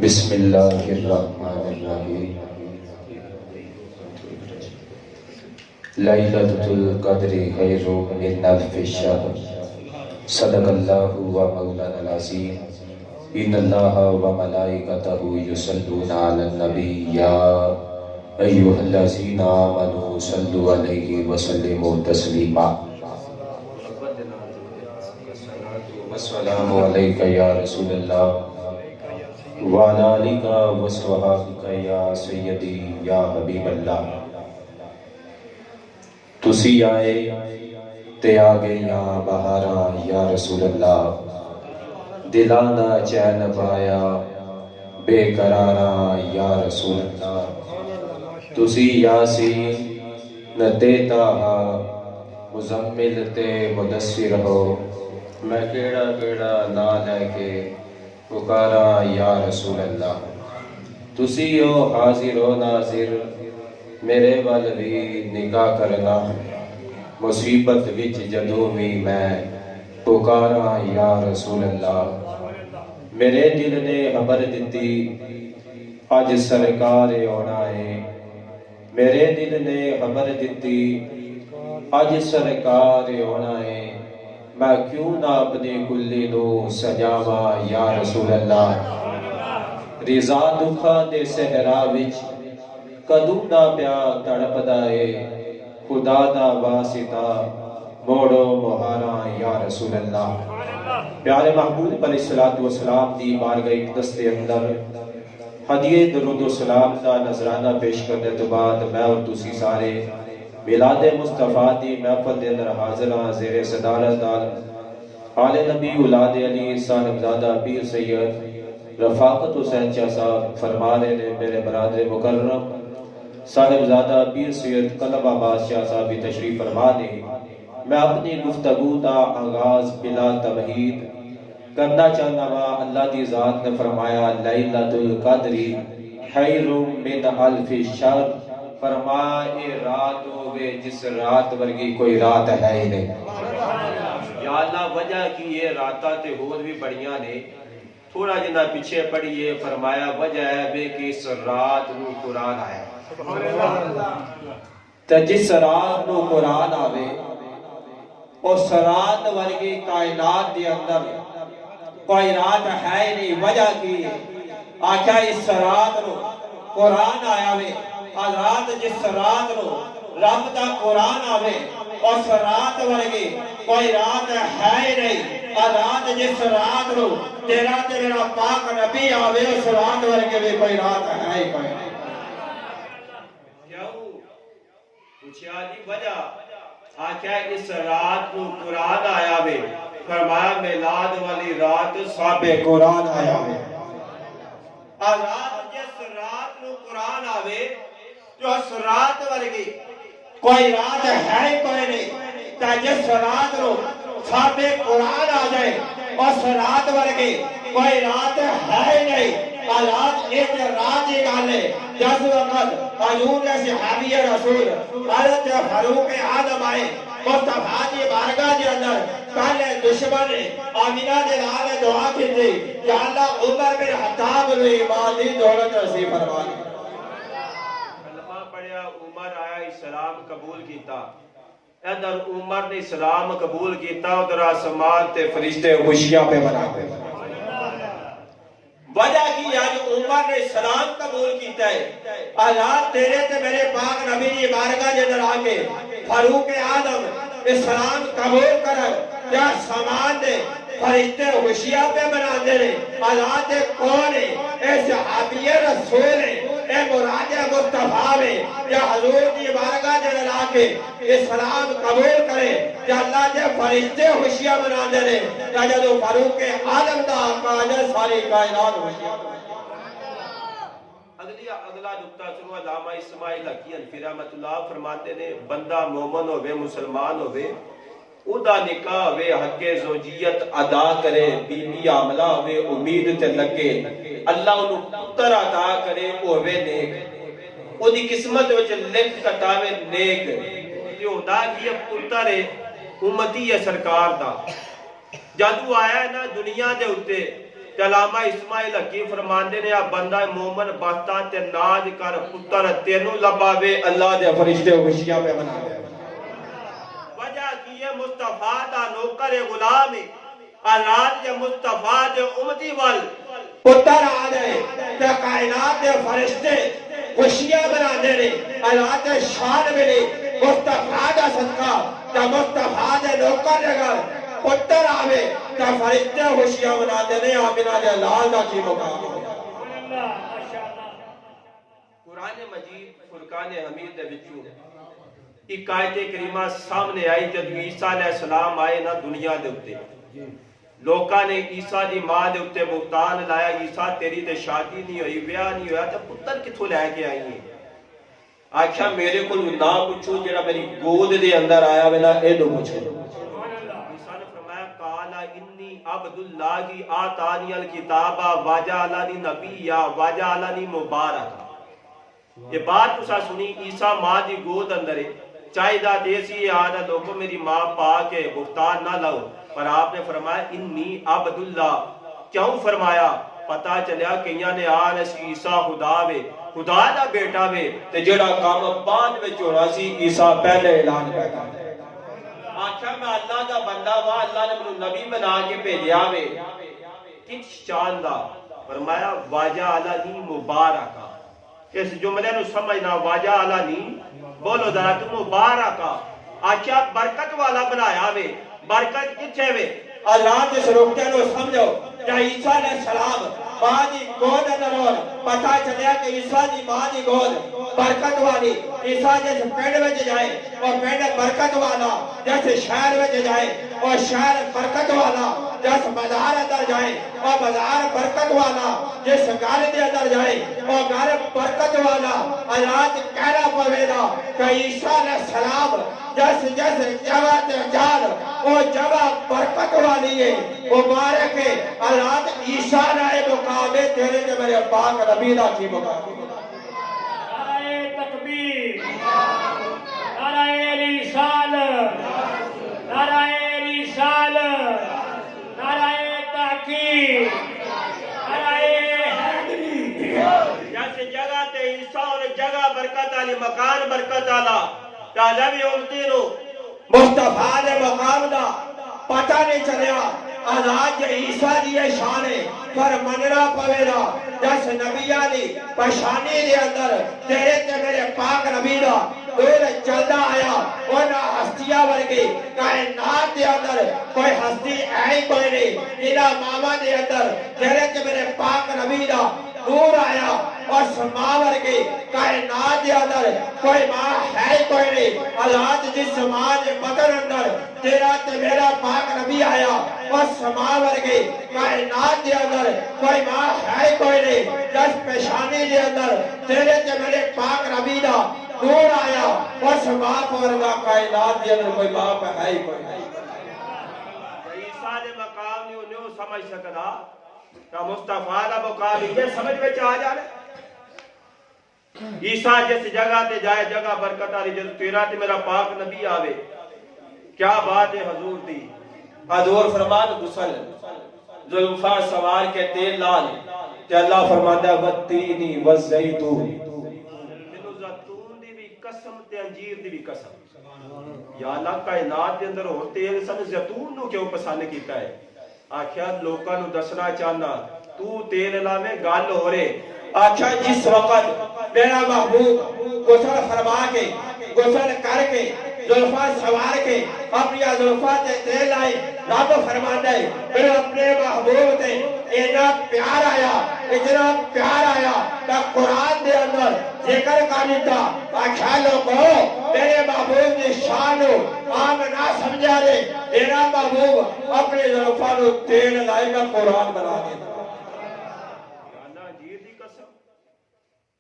بسم اللہ الرحمن الرحیم لیلۃ القدر خیر من الف شہر صدق اللہ و مولانا العظیم ان اللہ و ملائکتہ یصلون علی النبی یا ایھا الذین آمنوا صلوا علیہ وسلموا تسلیما السلام علیکہ یا رسول اللہ وعلی آلک و صحابک یا سیدی یا حبیب اللہ۔ تسی آئے تے آگے یا بہارا یا رسول اللہ، دلانا چین پایا بے قرارا یا رسول اللہ۔ تسی یاسین نہ دیتا ہا مزمل تے مدثر ہو، میں کیڑا کیڑا نا لے کے پکارا یا رسول اللہ۔ تسی ہو حاضر و ناظر، میرے وال بھی نگاہ کرنا، مصیبت وچ جدوں بھی میں پکارا یا رسول اللہ۔ میرے دل نے خبر دتی اج سرکار ہونا ہے، میرے دل نے خبر دتی اج سرکار ہونا ہے، میں کیوں نہ اپنی کلی نو سجاواں یا رسول اللہ۔ رضا دکھا دے صحرا وچ کدوں نہ پیا تڑپدا اے، خدا دا واسطہ موڑو مہارا یا رسول اللہ۔ پیارے محبوب علیہ الصلوۃ والسلام دی بارگاہ اقدس دے اندر ہدیے درود و سلام دا نذرانہ پیش کرنے تو بعد میں اور تسی سارے میلاد مصطفیٰ دی محفل دے اندر حاضر ہاں، زیر صدارت آل نبی اولاد علی صاحب زادہ پیر سید رفاقت حسین چاہ صاحب فرما رہے نے، میرے برادر مکرم صاحب زادہ پیر سید قلب عباس شاہ صاحب بھی تشریف فرما دے۔ میں اپنی گفتگو دا آغاز بلا تمہید کرنا چاہنا ہوا۔ اللہ دی ذات نے فرمایا لیلۃ القدر خیر من الف شہر، فرمایا اے رات ہوگے جس رات ورگی کوئی رات ہے ہی نہیں۔ یا اللہ وجہ کی یہ راتاں تے ہور بھی بڑیاں نے، تھوڑا جنہ پیچھے پڑھیے، فرمایا وجہ ہے بے کہ اس رات نو قرآن آیا۔ تے جس رات نو قرآن آوے اس رات ورگی کائنات دی اندر کوئی رات ہے ہی نہیں۔ وجہ کی آکھا اس رات نو قرآن آیا وے، رات جس رات نو رب دا قرآن آوے اس رات ورگی کوئی رات ہے ہی نہیں۔ رات جس رات نو تیرا تے میرا پاک نبی آوے اس رات ورگی بھی کوئی رات ہے ہی کوئی نہیں۔ کیوں پوچھا جی وجہ؟ آکھا اس رات نو قرآن آیا وے، فرمایا میلاد والی رات صاحب قرآن آیا وے۔ رات جس رات نو قرآن آوے جو اس رات ورگی کوئی رات ہے کوئی نہیں۔ تا جس رات نو صاحب قرآن آ جائے اس رات ورگی کوئی رات ہے نہیں۔ رات ایک رات ہی گالے جس وقت حضور صحابی رسول حضرت فاروق اعظم آئے مصطفیٰ کی بارگاہ کے اندر، پہلے دشمن آمینہ دے لال دعا کی تھی کہ اللہ عمر بن خطاب نے ایمان دی دولت نصیب فرما دی۔ کلمہ پڑھیا، عمر آیا، اسلام قبول کیتا۔ ادھر عمر نے اسلام قبول کیتا، ادھر آسمان تے فرشتے خوشیاں پہ مناتے۔ وجہ کی آج عمر نے اسلام قبول کیتا ہے۔ اللہ تیرے تے میرے پاک نبی کی بارگاہ کے اندر آکے فاروق اعظم اسلام قبول کر کیا سامان دے فرشتے خوشیاں پہ مناتے ہیں۔ اللہ تے کون ہے؟ اے صحابی رسول ہے، اے مراد مصطفیٰ ہے، یا حضور کی بارگاہ کے اندر آکے اسلام قبول کرے کہ اللہ تے فرشتے خوشیاں مناتے ہیں۔ کہ جدو فاروق اعظم دا آقا جے ساری کائنات خوشیاں مناتے ہیں۔ اگلا نقطہ سنو، علامہ اسماعیل حقی حنفی رحمۃ اللہ فرماتے نے بندہ مومن ہوئے مسلمان ہوئے، ادا نکاح ہوئے، حق زوجیت ادا کرے، بیوی عاملہ ہوئے، امید تے لگے، اللہ انہوں پتر عطا کرے ہوئے نیک، وہ دی قسمت وچ لکھ کتاوے نیک، جو دا کیا پتر امتی ہے سرکار دا۔ جادو آیا ہے نا دنیا دے ہوتے علامہ اسماعیل حکیم فرماندے نے بندہ مومن بستا تے ناز کر پتر تینوں لباوے اللہ دے فرشتے خوشیاں پہ منا دے وجہ کی ہے مصطفیٰ دا نوکر غلام اولاد یہ مصطفیٰ دے امتی وال پتر آ جائے تے کائنات دے فرشتے خوشیاں منا دے نے اللہ دے شان ملے مصطفیٰ دا صدقہ تے مصطفیٰ دے نوکر جگہ پتر آوے تا فرشتے خوشیاں مناتے نے آمینہ دے لال دا کی مقام قرآن مجید فرقان حمید دے بچوں ایک آیت کریمہ سامنے آئی جب عیسیٰ علیہ السلام آئے نا دنیا دے اتے لوکاں نے عیسیٰ دی ماں دے اتے بہتان لایا عیسیٰ تیری تے شادی نہیں ہوئی بیاہ نہیں ہویا تے پتر کتھوں لے کے آئی ہیں آکھا میرے کو نہ پوچھو جڑا میری گود دے اندر آیا ویلا اے دو پوچھو انی عبداللہ آتانی الکتابہ وجعلنی نبیہ وجعلنی مبارک یہ بات تسا سنی عیسیٰ ماں دی گود اندر چاہی دا دیسی آدھا لوگوں میری ماں پاک ہے بختان نہ لاؤ پر آپ نے فرمایا انی عبداللہ کیوں فرمایا پتا چلیا کئیاں نے آن اس عیسیٰ خدا وے خدا دا بیٹا وے تے جڑا کام بعد میں چوڑا سی عیسیٰ پہلے اعلان کرتا ہے آخر میں اللہ دا بندہ ہوا اللہ نے منو نبی بنا کے بھیجیا وے کچھ چاندہ فرمایا وجعلنی مبارکا اس جملے نو سمجھنا وجعلنی بولو ذرا تو مبارکا آخیا برکت والا بنایا وے برکت کتھے وے اللہ جس روکتے نو سمجھو کہ عیسیٰ علیہ السلام ماں دی گود اندر اور پتا چلیا کہ عیسیٰ دی ماں دی گود برکت والی عیسیٰ جیسے پینڈ وچ جائے اور پینڈ برکت والا جیسے شہر وچ جائے اور شہر برکت والا جیسے بازار اندر جائے اور بازار برکت والا جیسے گھر دے اندر جائے اور گھر برکت والا اللہ کہنا پوے گا کہ عیسیٰ علیہ السلام جیسے جیسے جگہ تے جان وہ جگہ برکت والی ہے مبارک ہے اللہ عیسیٰ نے مقام ہے تیرے نے میرے پاک نبی دا کی مقام نعرہ تکبیر نعرہ رسالت نعرہ رسالت نعرہ تحقیق نعرہ حیدری جیسے جگہ تے عیسیٰ اور جگہ برکت والی مکان برکت والا تازوی امتی نو مصطفیٰ نے مقام دا پتہ نہیں چلیا آزاد عیسیٰ دی شان ہے پر مننا پوے دا جیسے نبیہ دی پشانی دے اندر تیرے تے میرے پاک نبی دا دور چلدا آیا اونا ہستیاں ورگی کائنات دے اندر کوئی ہستی ہے کوئی نہیں انہاں ماما دے اندر تیرے تے میرے پاک نبی دا دور آیا اور سماں ورگی کائنات دے اندر کوئی ماں ہے کوئی نہیں اللہ جس ماں دے بطن اندر تیرا تے میرا پاک نبی آیا اور سماں ورگی کائنات دے اندر کوئی ماں ہے کوئی نہیں جس پیشانی دے اندر تیرے تے میرے پاک نبی دا دور آیا اور سماں ورگا کائنات دے اندر کوئی باپ ہے کوئی نہیں عیسیٰ دے مقام نہیں انہوں سمجھ سکتا کہ مصطفیٰ دا مقام یہ سمجھ میں چاہ جانے عیسیٰ جس جگہ تے جائے جگہ برکت آلی جس تیرا تے میرا پاک نبی آوے کیا بات ہے حضور دی حضور فرمان غسل زلفاں سوار کے تیل لال تے اللہ فرماتا ہے والتینی والزیتون تینو زیتون دی بھی قسم تے انجیر دی بھی قسم یا اللہ کائنات دے اندر ہو تیل سن زیتون نو کیوں پسند کیتا ہے آخیا لوکاں نو دسنا چاہنا تو تیل لاوے گل ہو رہے آخیا جس وقت میرا محبوب غسل فرما کے غسل کر کے زلفاں سوار کے اپنی زلفاں تے تیل آئے رب فرماتا ہے میرے اپنے محبوب تے اتنا پیار آیا کہ قرآن دے اندر ذکر کر دیتا آخیا لوگو میرے محبوب دی شان عام نہ سمجھا رہے میرا محبوب اپنے زلفاں نو تیل لائے گا قرآن بنا دے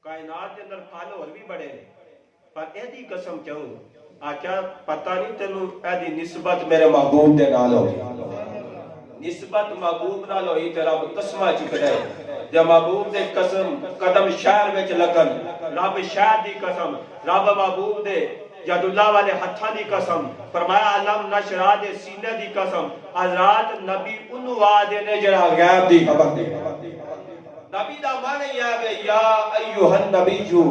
کائنات کے اندر پھل اور بھی بڑے ہیں پر ایدی قسم کیوں آکیا پتہ نہیں تینوں ایدی نسبت میرے محبوب دے نال ہوئی نسبت محبوب نال ہوئی تے رب قسمہ چکھ رہے جب محبوب دے قسم قدم شہر وچ لگن رب شہر دی قسم رب محبوب دے یداللہ والے ہتھاں دی قسم فرمایا علم نشرہ دے سینے دی قسم حضرات نبی انہوں آدھے نے جڑا غیب دی خبر دے نبی دا معنی یہ ہے یا ایوہ النبی جو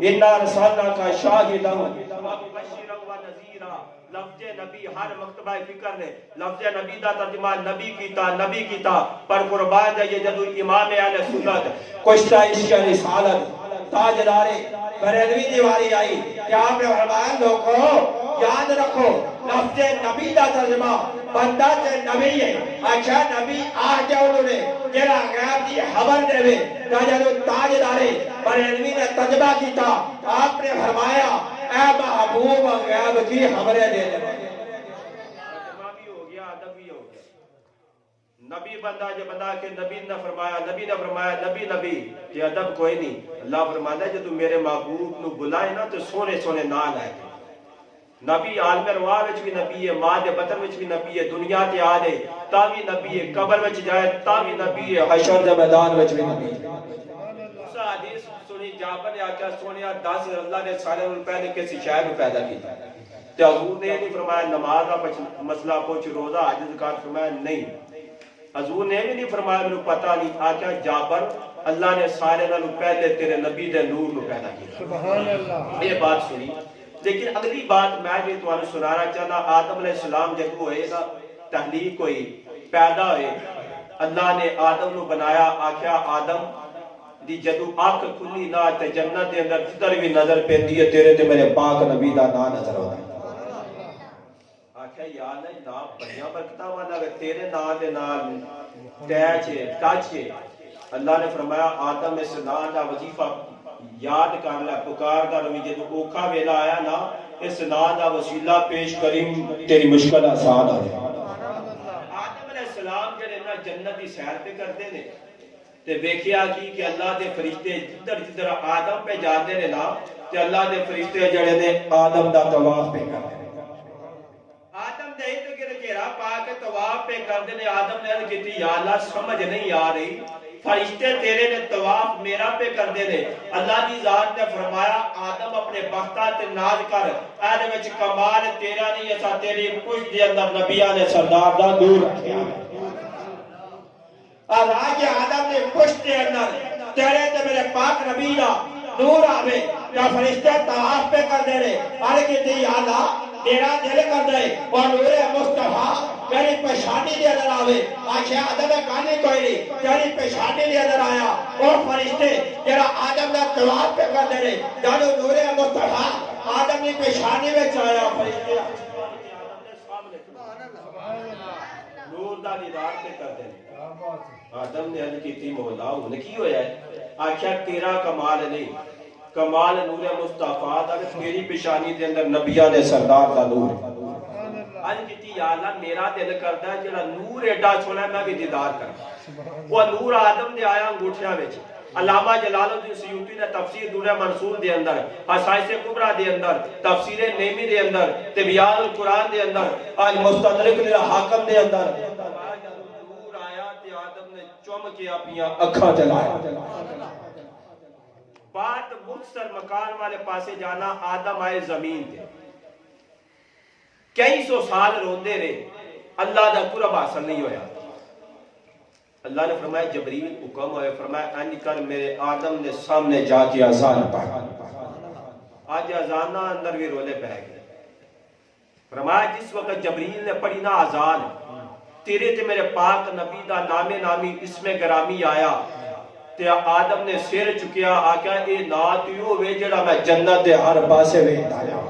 انا رسالنا کا شاہدہ مبشرا و نذیرا لفظ نبی ہر مکتبہ فکر نے لفظ نبی دا ترجمہ نبی کیتا پر قربان جائے جدو امام اہل سنت کشتہ عشق رسالت تاجدار بریلوی دیواری آئی کہ آپ نے فرمایا لوگوں یاد رکھو لفظ نبی دا ترجمہ بندہ تے نبی ہے اچھا نبی آ جاؤ انہوں نے جیرا غیب دی خبر دے وے جدو تاجدار بریلوی نے ترجمہ کیتا آپ نے فرمایا اے محبوب غیب کی خبریں دے دے ترجمہ بھی ہو گیا ادب بھی ہو گیا نبی بندہ جو بندہ کہ نبی نے فرمایا نبی کہ ادب کوئی نہیں اللہ فرماتا ہے جو تم میرے محبوب نو بلائے نا تو سونے سونے نال آئے نبی عالم رواح وچ بھی نبی ہے ماں دے بطن وچ بھی نبی ہے دنیا تے آ دے تا بھی نبی ہے قبر وچ جائے تا بھی نبی ہے حشر دے میدان وچ بھی نبی ہے اس حدیث سنی جابر نے آکھیا سونیا 10 اللہ نے سارے ان پہلے کسی شے نو پیدا کیتا تے حضور نے نہیں فرمایا نماز دا مسئلہ پوچھ روزہ حج زکات فرمایا نہیں حضور نے بھی نہیں فرمایا میرے پتہ نہیں آکھیا جابر اللہ نے سارے نالوں پہلے تیرے نبی دے نور نو پیدا کیتا سبحان اللہ یہ بات سنی لیکن اگلی بات میں بھی تو انہوں سنانا چاہنا آدم علیہ السلام جب ہوئے گا تحلیق ہوئی پیدا ہوئے اللہ نے آدم نو بنایا آکھیا آدم دی جدو آنکھ کھلی نہ تے جنت دے اندر جدر بھی نظر پہ دیئے تیرے تے میرے پاک نبی دا نا نظر ہوتا ہے آکھیا یا اللہ نا بڑھیا برکتہ والا تیرے نا دے نال ٹیچے ٹچے اللہ نے فرمایا آدم اس نا دا وظیفہ یاد کر لے پکار دا روی جدو اوکھا ویلا آیا نا اس نا دا وسیلہ پیش کریم تیری مشکل آسان آ جائے آدم علیہ السلام جڑے نا جنت دی سیر پہ کرتے نے تے ویکھیا کی کہ اللہ دے فرشتے جدھر آدم پہ جاتے نے نا تے اللہ دے فرشتے جڑے نے آدم دا طواف پہ کرتے نے آدم دے تے گھیرا پا کے طواف پہ کرتے نے آدم نے عرض کیتی یا اللہ سمجھ نہیں آ رہی فرشتے تیرے نے طواف میرا پہ کر دے دے اللہ دی ذات نے فرمایا آدم اپنے بختہ تے ناز کر اہل وچ کمال تیرا نہیں ایسا تیری پشت دے اندر نبیان نے سردار دا دور رکھیا آج آدم نے پشت دے اندر تیرے تے میرے پاک نبی دا نور آوے یا فرشتے طواف پہ کر دے رہے آرے کہتے یا اللہ میرا دل کر دے اور نور مصطفیٰ تیری پیشانی دے اندر آوے آج آدم کانی کوئی نہیں تیری پیشانی دے اندر آیا اور فرشتے جیرا آدم نے طواف پہ کر دے رہے جانو نور مصطفیٰ آدم نے پیشانی میں چاہیا فرشتے نور دا دیدار پہ کر دے آدم نے عرض کی تھی مولا انہیں کی ہویا ہے آخیا تیرا کمال نہیں کمال نور مصطفیٰ دا تیری پیشانی دے اندر نبیہ نے سردار دا نور عرض کی تھی یا اللہ میرا دل کرتا ہے جڑا نور ایڈا چھوڑا ہے میں بھی دیدار کروں وہ نور آدم دے آیا انگوٹھیاں وچ علامہ جلال الدین سیوطی نے تفسیر دور منصور دے اندر حصائص کبریٰ دے اندر تفسیر نیمی دے اندر تبیان القرآن دے اندر المستدرک للحاکم دے اندر نور آیا تے آدم نے چوم کے اپنیاں اکھاں جلایا بات مختصر مکان والے پاسے جانا آدم آئے زمین دے کئی سو سال روندے رہے اللہ دا قرب حاصل نہیں ہویا اللہ نے فرمایا جبریل حکم ہوئے فرمایا انج کر میرے آدم نے سامنے جا کے اذان پڑھا آج اذانہ اندر بھی رولے پہ گئے فرمایا جس وقت جبریل نے پڑھی نا اذان تیرے تے میرے پاک نبی دا نامی اسم گرامی آیا تے آدم نے سیر چکیا آکیا اے نات یوں ہوئے جڑا میں جنت دے ہر پاسے ویند آیا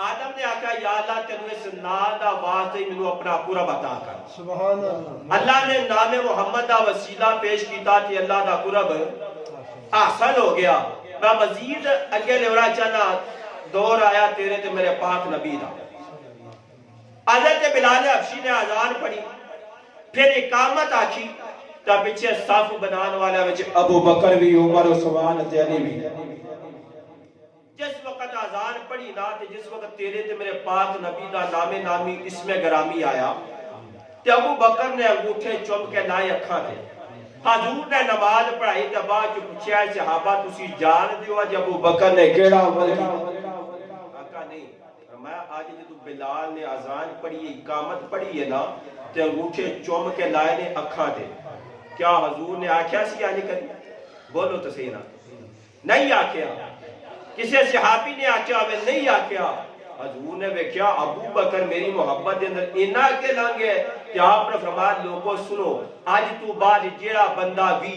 آدم نے آکھا یا اللہ تینو اس نام دا واسطے منو اپنا قرب عطا کر سبحان اللہ اللہ نے نام محمد دا وسیلہ پیش کیتا کہ اللہ دا قرب حاصل ہو گیا میں مزید اگے لیورا چاہنا دور آیا تیرے تے میرے پاک نبی دا حضرت بلال حبشی نے اذان پڑھی پھر اقامت آکھی تا پیچھے صف بنان والا وچ ابو بکر بھی عمر عثمان تے علی بھی جس وقت اذان پڑھی نا تے جس وقت تیرے تے میرے پاک نبی دا نامی اسم گرامی آیا تے ابو بکر نے انگوٹھے چوم کے لائے اکھاں تے حضور نے نماز پڑھائی تے بعد جو پوچھیا صحابہ تسی جان دیو اج ابو بکر نے کیڑا عمل کیتا فرمایا آج جدو بلال نے اذان پڑھی اقامت پڑھی ہے نا تے انگوٹھے چوم کے لائے نے اکھاں تے کیا حضور نے آکھیا سی یا نہیں کری بولو تو صحیح نا نہیں آکھیا کسے صحابی نے آکھیا ہمیں نہیں آکھیا حضور نے ویکھیا ابو بکر میری محبت دے اندر اینا کے لانگے کہ آپ نے فرمایا لوگوں سنو آج تو بعد جیڑا بندہ بھی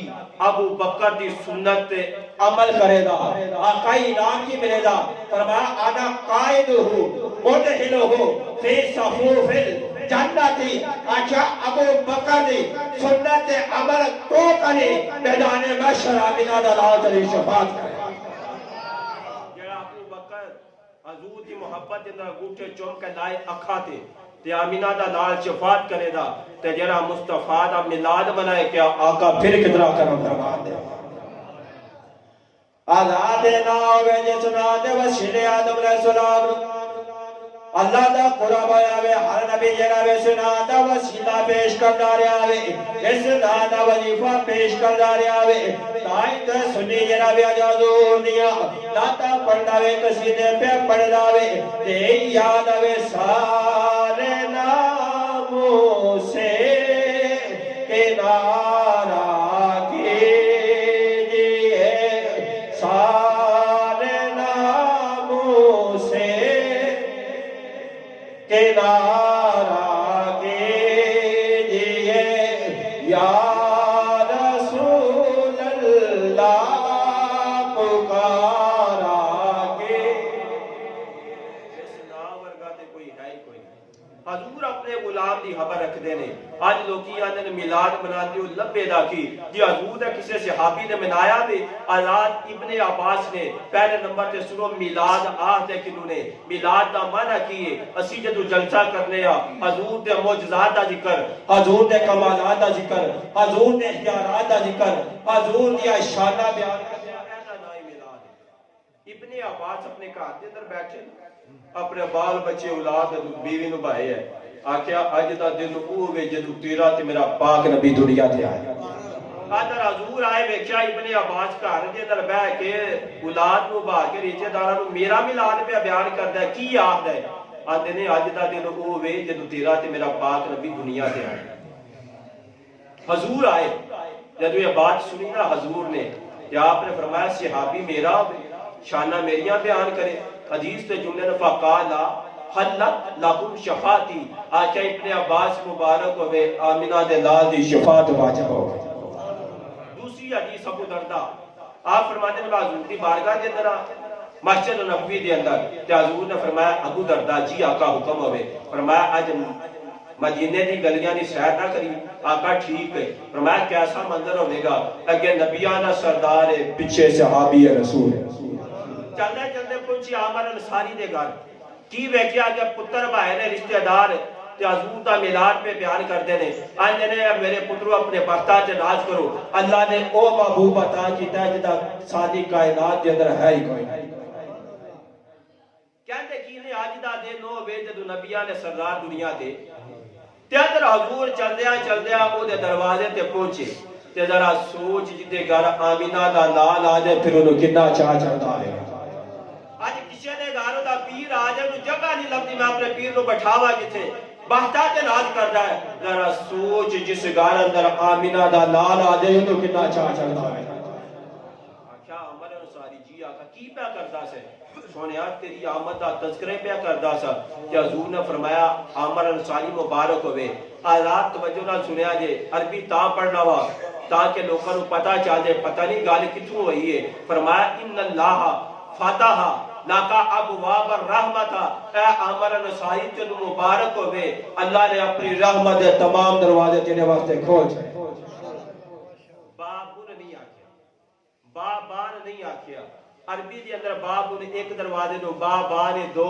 ابو بکر دی سنت عمل کرے گا آقائی نام کی ملے گا فرمایا آنا قائد ہو مدخل ہو فی صفوف جنتی اچھا ابو بکر دی سنت عمل تو کرے میدان محشر آمینہ دلال علی شفاعت کرے حضور دی محبت اندر گوٹے چوم کے لائے اکھا تے آمینہ دا لال شفاعت کرے دا تے جرا مصطفیٰ دا ملاد منائے کیا آقا پھر کتنا کرم فرما دے آزاد ناوے جسنا دے وسیلے آدم علیہ السلام اللہ دا قرآن آوے ہر نبی جنابے سنا دا وسیلہ پیش کرنا رہے آوے اس دا وظیفہ پیش کرنا رہے آوے تائیں تے سنی جنابے اجازور دیا لاتا پڑھنا وے قصیدے پہ پڑھنا وے تے یاد آوے سارے ناموں سے کنارہ کیجئے سارے ناموں سے کنارہ کیجئے یا رسول اللہ پکارا کے اس نام ورگا تے کوئی ہے ہی کوئی حضور اپنے غلام دی خبر رکھ دینے آج لوگی آنے میلاد مناتے ہو لبے دا کی جی حضور ہے کسے صحابی نے منایا دے آزاد ابن عباس نے پہلے نمبر تے سنو میلاد آہ دے کنوں نے میلاد دا معنی کیے اسی جدو جلسہ کرنے آ حضور دے معجزات دا ذکر حضور دے کمالات دا ذکر حضور دے اختیارات دا ذکر حضور دیا شانہ بیان کرنے ایسا نائی میلاد ابن عباس اپنے گھر دے اندر بیٹھے اپنے بال بچے اولاد بیوی نو بھائے ہے آکھیا اج دا دن اوے جدو تیرا تے میرا پاک نبی دنیا تے آیا ادھر حضور آئے ویکھیا ابن عباس گھر دے اندر بیٹھ کے اولاد نو بھا کے رشتہ داراں نو میرا میلاد پہ بیان کردا ہے کی آکھدا ہے آندے نے اج دا دن اوے جدو تیرا تے میرا پاک نبی دنیا تے آیا حضور آئے جدو یہ بات سنی نا حضور نے کہ آپ نے فرمایا صحابی میرا شانہ میریاں بیان کرے حدیث تے جملے نے فقالا حلت لکم شفاعتی آکھا ابن عباس مبارک ہوئے آمینہ دے لال دی شفاعت واجب ہو گئی دوسری حدیث ابو دردہ آپ فرماتے ہیں حضور دی بارگاہ دے اندر مسجد نبوی دے اندر تے حضور نے فرمایا ابو دردہ جی آقا حکم ہوئے فرمایا آج مدینے دی گلیاں دی سیر نہ کری آقا ٹھیک ہے فرمایا کیسا منظر ہوئے گا اگے نبیانہ سردار ہے پیچھے صحابی رسول ہے چلدے چلدے پہنچی عامر انصاری دے گھر کی ویکھیا کہ پتر بھائی نے رشتہ دار تے حضور دا میلاد پہ بیان کردے نے آندے نے میرے پترو اپنے برتا تے ناز کرو اللہ نے او محبوب عطا کیتا ہے جدا ساری کائنات دے اندر ہے ہی کوئی کہندے کی نے اج دا دن او وے جدو نبیاں نے سردار دنیا تے اندر حضور چلدیا او دے دروازے تے پہنچے تے ذرا سوچ جتے گھر آمینہ دا لال آ جائے پھر انہوں کتنا چاہ چڑھتا ہے آج کسی نے گھروں دا پیر آ جائے انہوں جگہ نہیں لگتی میں اپنے پیر نو بٹھاوا جتے بہتا تے ناز کرتا ہے ذرا سوچ جس گھر اندر آمینہ دا لال آ جائے انہوں کتنا چاہ چڑھتا ہے آکھا عمر انصاری جی آقا کی پہ کرتا سے سونیا تیری آمد دا تذکرے پہ کردا سا کہ حضور نے فرمایا عامر انصاری مبارک ہوئے آزاد توجہ نہ سنیا جے عربی تا پڑھنا ہوا تاکہ لوگوں کو پتہ چل جائے پتہ نہیں گل کتھوں ہوئی ہے فرمایا ان اللہ فتح لاکا ابواب الرحمت اے عامر انصاری تین مبارک ہوئے اللہ نے اپنی رحمت تمام دروازے تیرے واسطے کھول چھے بابون نہیں آکھیا بابان نہیں آکھیا عربی دی اندر باب نے ایک دروازے نو بابان دو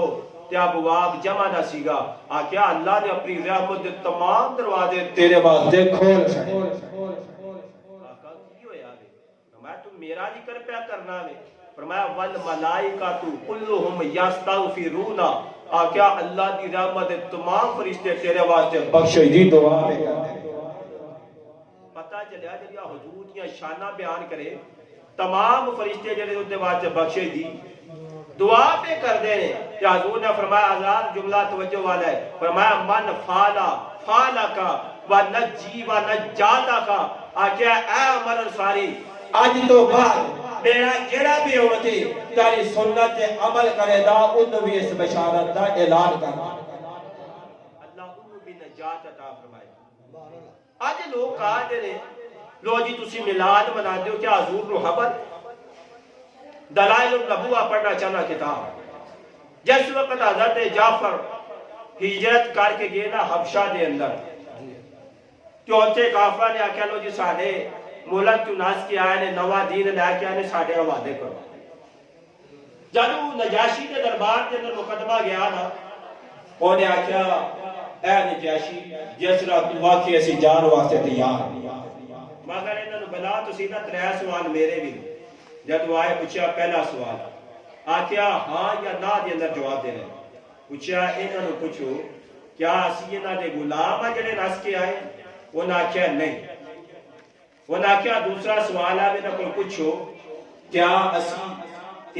تے ابواب جمع نہ سیگا آکھیا اللہ نے اپنی رحمت تمام دروازے تیرے واسطے کھول چھے آقا کی ہویا وے فرمایا تو میرا ذکر پہ کرنا وے فرمایا والملائکۃ کلھم یستغفرون آکھیا اللہ دی رحمت تمام فرشتے تیرے واسطے بخشش دی دعا میں کرتے پتہ چلیا جڑا حضور دی شانہ بیان کرے تمام فرشتے جڑے اُتے واسطے بخشش دی دعا پہ کر دے کہ کہ حضور نے فرمایا آزاد جملہ توجہ والا ہے، فرمایا من فالا کا و نجی و نجاتا کا، آکیا اے عمر انصاری آج تو بعد میرا جڑا بھی ہوتی تاری سنت عمل کرے دا انہوں بھی اس بشارت دا اعلان کرنا، اللہ انہوں بھی نجات عطا فرمائے۔ آج لوگ کہا دے رہے لو جی تسی میلاد منا دیو، کیا حضور رو خبر؟ دلائل النبوہ پڑھنا چاہنا کتاب، جس وقت حضرت جعفر ہجرت کر کے گئے نا حبشہ دے اندر، چوتھے کافرہ نے آکھا لو جی ساڑھے ملک کیوں ناس کی آئے نے نوا دین لے کے آئے نے ساڑھے حوالے کرو۔ جدو نجاشی کے دربار کے اندر مقدمہ گیا نا، انہوں نے آکھا اے نجاشی جس رات واقعی ایسی جان واسطے تیار، مگر انہوں نے بلا تو سیدھا 3 سوال میرے بھی۔ جدو آئے پوچھا پہلا سوال، آکھا ہاں یا نا دے اندر جواب دے رہے، پوچھا انہوں نے پوچھو کیا اسی انہوں نے غلام جڑے نس کے آئے؟ انہوں نے آکھا نہیں۔ انہوں نے آکھا دوسرا سوال ہے انہوں نے پوچھو کیا اسی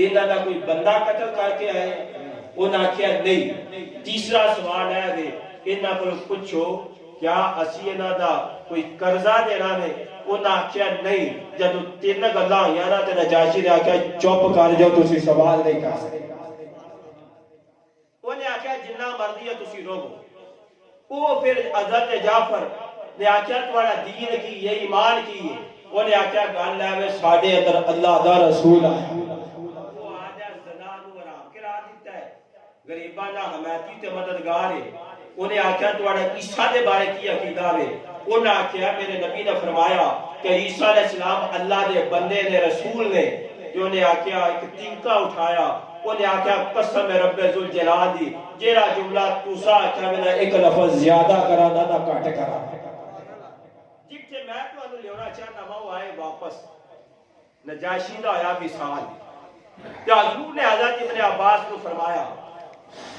انہوں نے کوئی بندہ قتل کر کے آئے؟ انہوں نے آکھا نہیں۔ تیسرا سوال ہے انہوں نے پوچھو کیا اسی انہوں نے کوئی قرضہ دینا ہے؟ انہوں نے آکھا نہیں۔ جب 3 گلاں ہوئیاں نا تے نجاشی نے آکھا چپ کر جو تسی سوال نہیں کر سکتے۔ انہوں نے آکھا جنہ مرضی ہے تسی روگو۔ وہ پھر حضرت جعفر نے آکھا تمہارا دین کی یہ ایمان کی ہے، انہوں نے آکھا گل ہے ساڈے اندر اللہ دا رسول آیا، وہ آجا زنا نو حرام کرا دیتا ہے، غریباں دا حمایتی تے مددگار ہے۔ انہوں نے آکھا تمہارا عیسیٰ دے بارے کی عقیدہ ہے؟ انہوں نے آکھا میرے نبی نے فرمایا کہ عیسیٰ علیہ السلام اللہ دے بندے نے رسول نے۔ انہوں نے آکھا ایک تنکا اٹھایا، انہوں نے آکھا قسم رب ذوالجلال دی جیڑا جملہ توسا آکھا میں ایک لفظ زیادہ کرا نہ کٹ کرا۔ جتھے میں تو انہوں لیونا چاہنا وہ آئے واپس نجاشی دا آیا وصال، کہ حضور نے حضرت ابن عباس کو فرمایا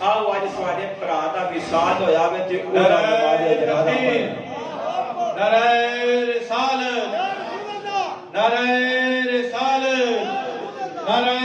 آؤ آج سواڑے پرا دا وصال ہویا میں تے اولا نماز جنازہ پڑھیں۔ نعرہ رسالت، نعرہ رسالت، نعرہ